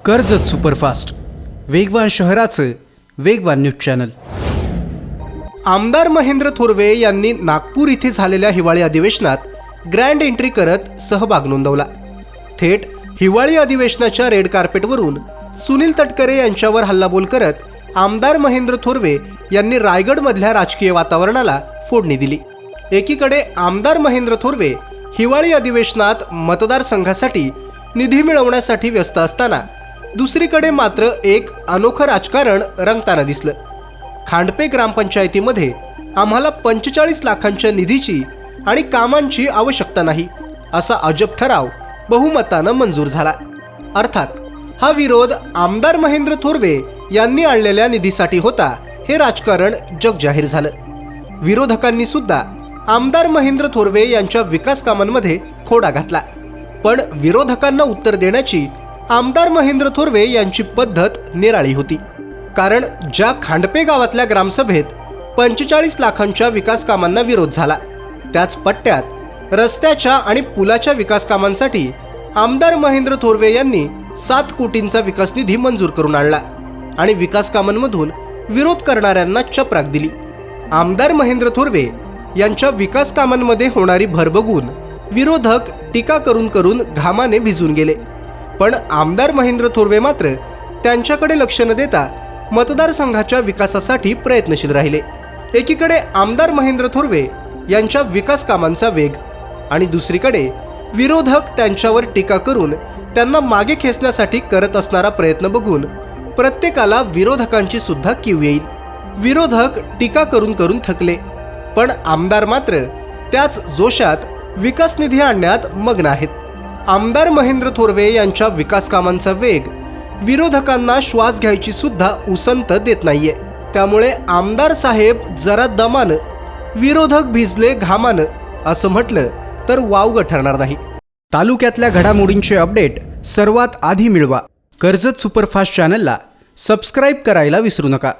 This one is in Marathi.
कर्जत सुपरफास्ट, वेगवान शहराचं वेगवान न्यूज चॅनल। आमदार महेंद्र थोरवे यांनी नागपूर इथे झालेल्या हिवाळी अधिवेशनात ग्रँड एंट्री करत सहभाग नोंदवला। थेट हिवाळी अधिवेशनाच्या रेड कार्पेटवरून सुनील तटकरे यांच्यावर हल्लाबोल करत आमदार महेंद्र थोरवे यांनी रायगडमधल्या राजकीय वातावरणाला फोडणी दिली। एकीकडे आमदार महेंद्र थोरवे हिवाळी अधिवेशनात मतदारसंघासाठी निधी मिळवण्यासाठी व्यस्त असताना दुसरीकडे मात्र एक अनोखं राजकारण रंगताना दिसलं। खांडपे ग्रामपंचायतीमध्ये आम्हाला 45 लाखांच्या निधीची आणि कामांची आवश्यकता नाही असा अजब ठराव बहुमतानं मंजूर झाला। अर्थात हा विरोध आमदार महेंद्र थोरवे यांनी आणलेल्या निधीसाठी होता हे राजकारण जगजाहीर झालं। विरोधकांनी सुद्धा आमदार महेंद्र थोरवे यांच्या विकास कामांमध्ये खोडा घातला, पण विरोधकांना उत्तर देण्याची आमदार महेंद्र थोरवे यांची पद्धत निराळी होती। कारण ज्या खांडपे गावातल्या ग्रामसभेत 45 लाखांच्या विकास कामांना विरोध झाला, त्याच पट्ट्यात रस्त्याच्या आणि पुलाच्या विकास कामांसाठी आमदार महेंद्र थोरवे यांनी 7 कोटींचा विकास निधी मंजूर करून आणला आणि विकास कामांमधून विरोध करणाऱ्यांना चपराक दिली। आमदार महेंद्र थोरवे यांच्या विकास कामांमध्ये होणारी भर बघून विरोधक टीका करून करून घामाने भिजून गेले, पण आमदार महेंद्र थोरवे मात्र त्यांच्याकडे लक्ष न देता मतदारसंघाच्या विकासासाठी प्रयत्नशील राहिले। एकीकडे आमदार महेंद्र थोरवे यांच्या विकास कामांचा वेग आणि दुसरीकडे विरोधक त्यांच्यावर टीका करून त्यांना मागे खेचण्यासाठी करत असणारा प्रयत्न बघून प्रत्येकाला विरोधकांची सुद्धा कीव येईल। विरोधक टीका करून करून थकले, पण आमदार मात्र त्याच जोशात विकास निधी आणण्यात मग्न आहेत। आमदार महेंद्र थोरवे यांच्या विकास कामांचा वेग विरोधकांना श्वास घ्यायची सुद्धा उसंत देत नाहीये। त्यामुळे आमदार साहेब जरा दमानं, विरोधक भिजले घामानं असं म्हटलं तर वावगं ठरणार नाही। तालुक्यातल्या घडामोडींचे अपडेट सर्वात आधी मिळवा। कर्जत सुपरफास्ट चॅनलला सबस्क्राईब करायला विसरू नका।